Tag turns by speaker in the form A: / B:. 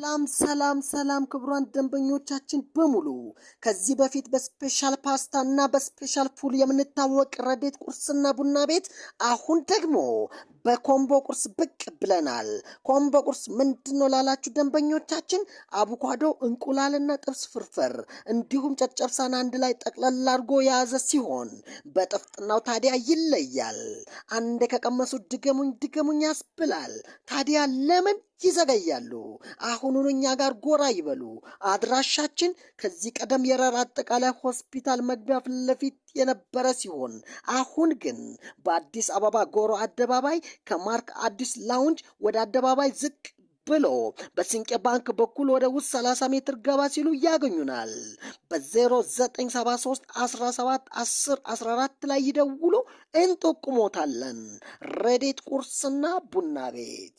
A: ሰላም ክቡራን ደንበኞቻችን በሙሉ ከዚህ በፊት በስፔሻል ፓስታ እና በስፔሻል ፉል የምንታወቅ ረዴት ቁርስና ቡና ቤት አሁን ደግሞ በኮምቦ ቁርስ ብቅ ብለናል። ኮምቦ ቁርስ ምንድነው ላላችሁ ደንበኞቻችን አቮካዶ፣ እንቁላልና ጥብስ ፍርፍር እንዲሁም ጨጨብሳን አንድ ላይ ጠቅለል አድርጎ የያዘ ሲሆን በጥፍጥናው ታዲያ ይለያል። አንዴ ከቀመሱ ድገሙኝ ያስብላል። ታዲያ ለምን ይዘገያሉ? አሁኑን እኛ ጋር ጎራ ይበሉ። አድራሻችን ከዚህ ቀደም የረር አጠቃላይ ሆስፒታል መግቢያ ፊት ለፊት የነበረ ሲሆን አሁን ግን በአዲስ አበባ ጎሮ አደባባይ ከማርክ አዲስ ላውንጅ ወደ አደባባይ ዝቅ ብሎ በስንቄ ባንክ በኩል ወደ ውስጥ 30 ሜትር ገባ ሲሉ ያገኙናል። በ0973 17 10 14 ላይ ይደውሉ፣ እንጠቁሞታለን። ረዴት ቁርስና ቡና ቤት።